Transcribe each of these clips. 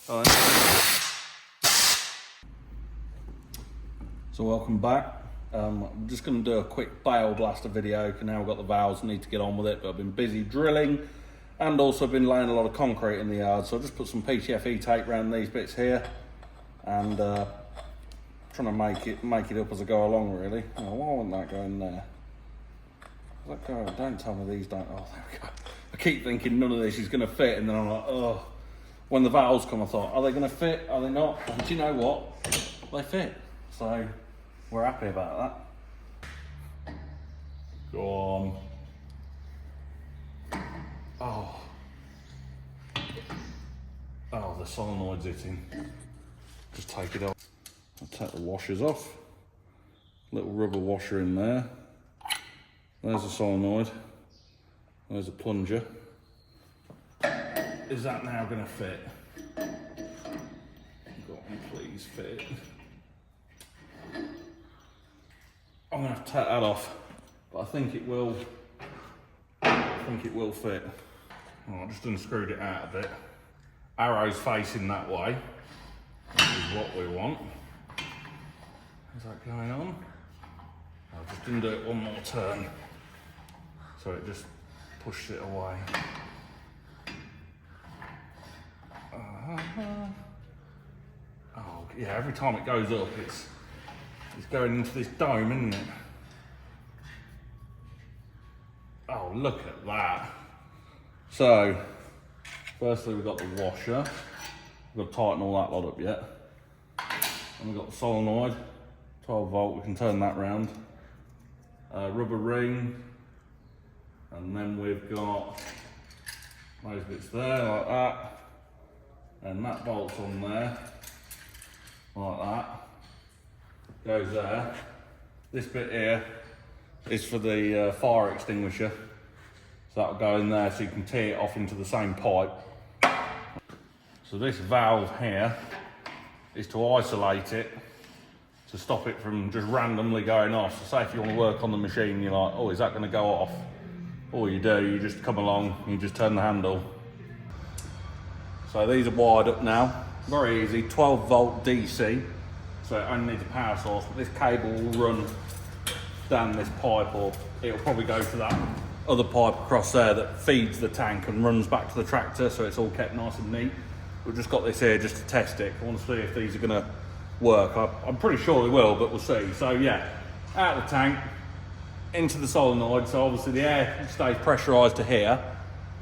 Right. So welcome back. I'm just going to do a quick BALE blaster video because now we've got the valves, need to get on with it, but I've been busy drilling and also been laying a lot of concrete in the yard, so I'll just put some PTFE tape around these bits here and trying to make it up as I go along, really. Oh, why won't that go in there? Does that go? Don't tell me these don't. Oh, there we go. I keep thinking none of this is going to fit, and then I'm like, oh. When the valves come, I thought, are they going to fit? Are they not? And do you know what? They fit. So we're happy about that. Go on. Oh. Oh, the solenoid's hitting. Just take it off. I'll take the washers off. Little rubber washer in there. There's the solenoid. There's a plunger. Is that now going to fit? Go on, please fit. I'm going to have to take that off, but I think it will. Fit. Oh, I just unscrewed it out a bit. Arrow's facing that way. This is what we want. Is that going on? I just didn't do it one more turn, so it just pushed it away. Oh yeah, every time it goes up, it's going into this dome, isn't it? Oh, look at that. So, firstly we've got the washer. We've got to tighten all that lot up yet. And we've got the solenoid, 12 volt, we can turn that round. Rubber ring. And then we've got those bits there, like that. And that bolt's on there, like that. Goes there. This bit here is for the fire extinguisher. So that'll go in there so you can tee it off into the same pipe. So this valve here is to isolate it, to stop it from just randomly going off. So say if you want to work on the machine, you're like, oh, is that going to go off? All you do, you just come along, you just turn the handle. So these are wired up now, very easy, 12 volt DC. So it only needs a power source, but this cable will run down this pipe, or it'll probably go to that other pipe across there that feeds the tank and runs back to the tractor, so it's all kept nice and neat. We've just got this here just to test it. I want to see if these are gonna work. I'm pretty sure they will, but we'll see. So yeah, out of the tank, into the solenoid, so obviously the air stays pressurised to here.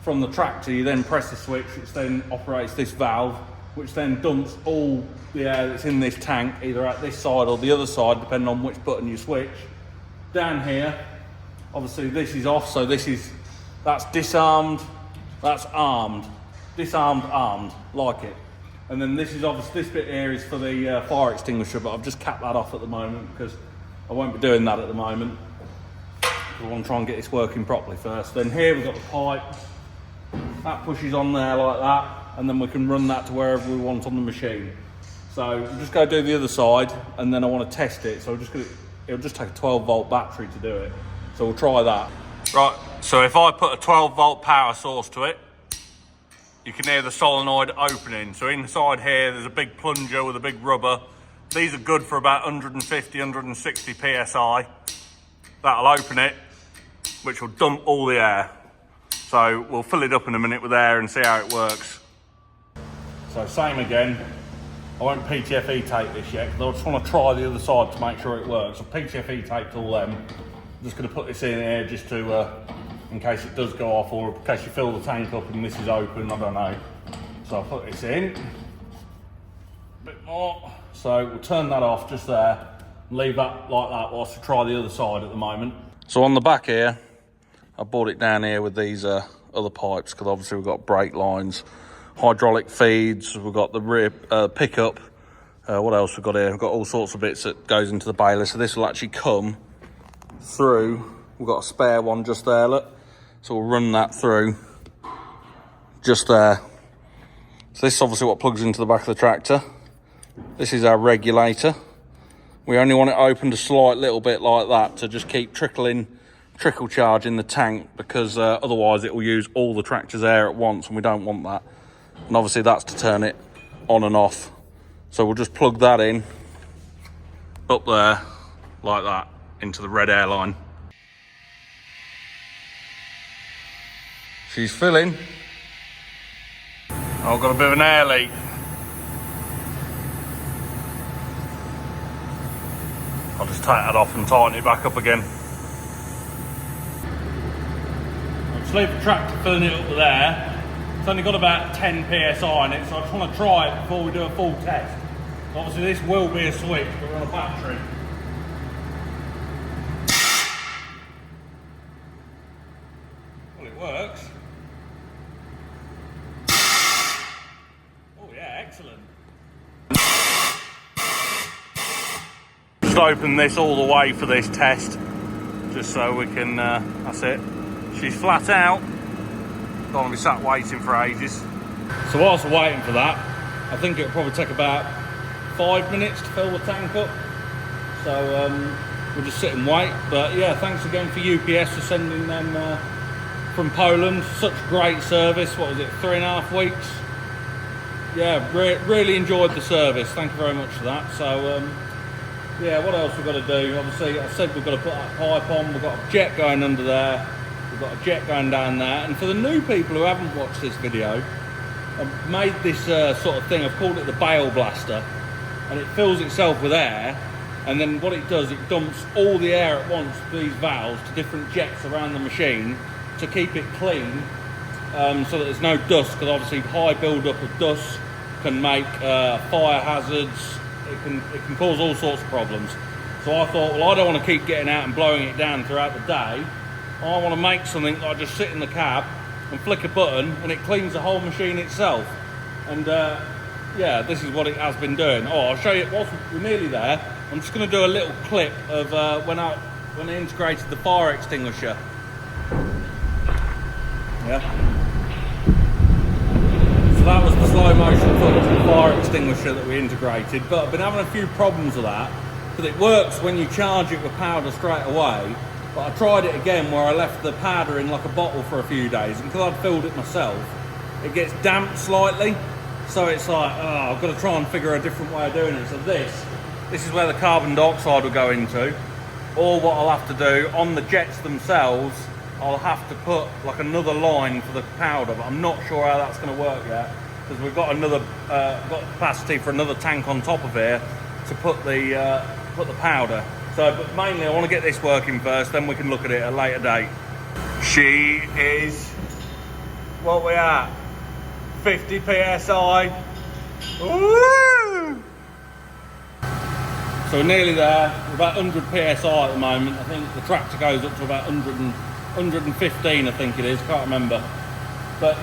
From the tractor, you then press the switch, which then operates this valve, which then dumps all the air that's in this tank, either at this side or the other side, depending on which button you switch. Down here, obviously this is off, so that's disarmed, that's armed. Disarmed, armed, like it. And then this is obviously, this bit here is for the fire extinguisher, but I've just capped that off at the moment because I won't be doing that at the moment. I want to try and get this working properly first. Then here we've got the pipe. That pushes on there like that, and then we can run that to wherever we want on the machine. So I'm just going to do the other side, and then I want to test it. So it'll just take a 12 volt battery to do it. So we'll try that. Right, so if I put a 12 volt power source to it, you can hear the solenoid opening. So inside here, there's a big plunger with a big rubber. These are good for about 150, 160 PSI. That'll open it, which will dump all the air. So we'll fill it up in a minute with air and see how it works. So same again. I won't PTFE tape this yet, because I just want to try the other side to make sure it works. I've PTFE taped all them. I'm just going to put this in here just to, in case it does go off, or in case you fill the tank up and this is open, I don't know. So I'll put this in. A bit more. So we'll turn that off just there. Leave that like that whilst we try the other side at the moment. So on the back here, I brought it down here with these other pipes, because obviously we've got brake lines, hydraulic feeds, we've got the rear pickup. What else we've got here? We've got all sorts of bits that goes into the baler. So this will actually come through. We've got a spare one just there, look. So we'll run that through just there. So this is obviously what plugs into the back of the tractor. This is our regulator. We only want it opened a slight little bit like that to just keep trickle charge in the tank, because otherwise it will use all the tractor's air at once, and we don't want that. And obviously that's to turn it on and off. So we'll just plug that in up there like that into the red airline. She's filling. I've got a bit of an air leak. I'll just take that off and tighten it back up again. I'll just leave the tractor filling it up there. It's only got about 10 psi in it, so I just want to try it before we do a full test. Obviously this will be a switch, but we're on a battery. Well, it works. Oh yeah, excellent. Just open this all the way for this test, just so we can, that's it. She's flat out. Don't want to be sat waiting for ages. So whilst we're waiting for that, I think it'll probably take about 5 minutes to fill the tank up. So we'll just sit and wait. But yeah, thanks again for UPS for sending them from Poland. Such great service. What was it, 3.5 weeks? Yeah, really enjoyed the service. Thank you very much for that. So yeah, what else we've got to do? Obviously, I said we've got to put that pipe on. We've got a jet going under there. We've got a jet going down there. And for the new people who haven't watched this video, I've made this sort of thing. I've called it the BALE blaster. And it fills itself with air. And then what it does, it dumps all the air at once through these valves to different jets around the machine to keep it clean, so that there's no dust, because obviously high build-up of dust can make fire hazards. It can cause all sorts of problems. So I thought, well, I don't want to keep getting out and blowing it down throughout the day. I want to make something that I just sit in the cab and flick a button and it cleans the whole machine itself. And yeah, this is what it has been doing. Oh, I'll show you, whilst we're nearly there, I'm just going to do a little clip of when I integrated the fire extinguisher. Yeah. So that was the slow motion footage of the fire extinguisher that we integrated, but I've been having a few problems with that, because it works when you charge it with powder straight away, but I tried it again where I left the powder in like a bottle for a few days, and because I'd filled it myself, it gets damp slightly, so it's like, oh, I've got to try and figure a different way of doing it. So this is where the carbon dioxide will go into, or what I'll have to do on the jets themselves, I'll have to put like another line for the powder, but I'm not sure how that's going to work yet, because we've got got capacity for another tank on top of here to put the powder. So, but mainly I want to get this working first, then we can look at it at a later date. She is, what we at, 50 psi. Woo! So we're nearly there. We're about 100 psi at the moment. I think the tractor goes up to about 115, I think it is, can't remember. But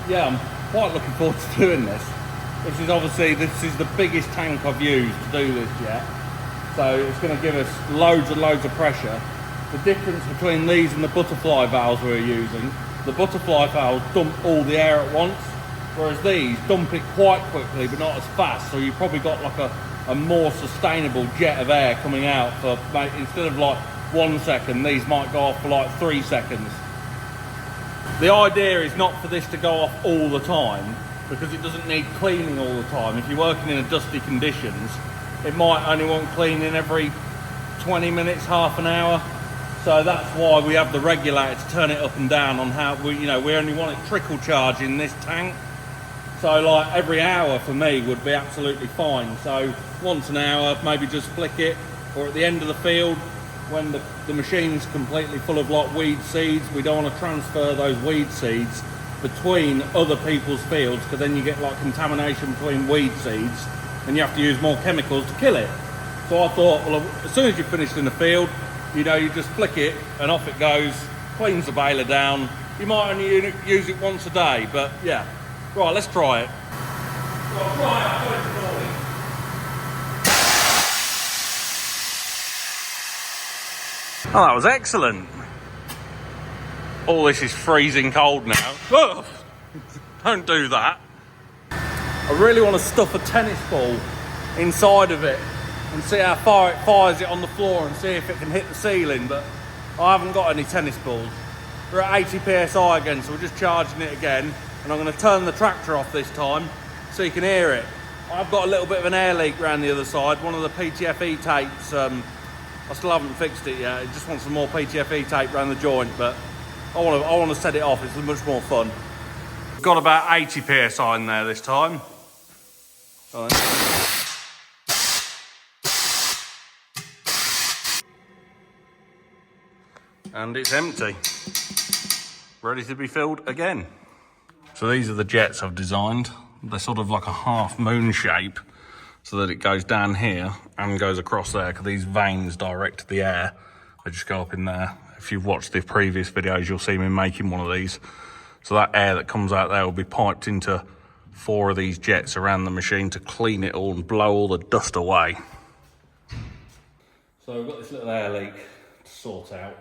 yeah, I'm quite looking forward to doing this. This is the biggest tank I've used to do this yet. So it's going to give us loads and loads of pressure. The difference between these and the butterfly valves we're using, the butterfly valves dump all the air at once, whereas these dump it quite quickly but not as fast. So you've probably got like a more sustainable jet of air coming out for, instead of like 1 second, these might go off for like 3 seconds. The idea is not for this to go off all the time, because it doesn't need cleaning all the time. If you're working in dusty conditions, it might only want cleaning every 20 minutes, half an hour. So that's why we have the regulator to turn it up and down on how we only want it trickle charging this tank. So like every hour for me would be absolutely fine. So once an hour, maybe just flick it, or at the end of the field, when the machine's completely full of like weed seeds, we don't want to transfer those weed seeds between other people's fields, because then you get like contamination between weed seeds and you have to use more chemicals to kill it. So I thought, well, as soon as you're finished in the field, you just flick it and off it goes, cleans the baler down. You might only use it once a day, but yeah. Right, let's try it. So I'll try it first of all. Oh, that was excellent. All this is freezing cold now. Oh, don't do that. I really want to stuff a tennis ball inside of it and see how far it fires it on the floor and see if it can hit the ceiling, but I haven't got any tennis balls. We're at 80 psi again, so we're just charging it again, and I'm going to turn the tractor off this time so you can hear it. I've got a little bit of an air leak around the other side. One of the PTFE tapes, I still haven't fixed it yet. It just wants some more PTFE tape around the joint, but I want to set it off. It's much more fun. Got about 80 PSI in there this time. And it's empty. Ready to be filled again. So these are the jets I've designed. They're sort of like a half moon shape so that it goes down here and goes across there, because these veins direct the air. They just go up in there. If you've watched the previous videos, you'll see me making one of these. So that air that comes out there will be piped into 4 of these jets around the machine to clean it all and blow all the dust away. So we've got this little air leak to sort out.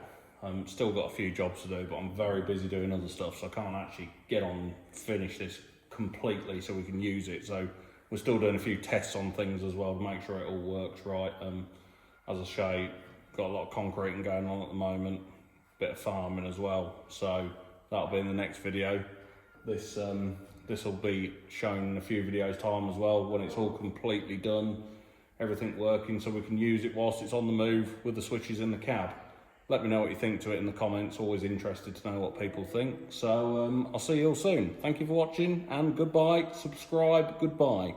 Still got a few jobs to do, but I'm very busy doing other stuff, so I can't actually get on and finish this completely so we can use it. So we're still doing a few tests on things as well to make sure it all works right. As I show you, got a lot of concreting going on at the moment, bit of farming as well, so that'll be in the next video. This will be shown in a few videos time as well, when it's all completely done, everything working, so we can use it whilst it's on the move with the switches in the cab. Let me know what you think to it in the comments. Always interested to know what people think. So I'll see you all soon. Thank you for watching, and goodbye. Subscribe. Goodbye.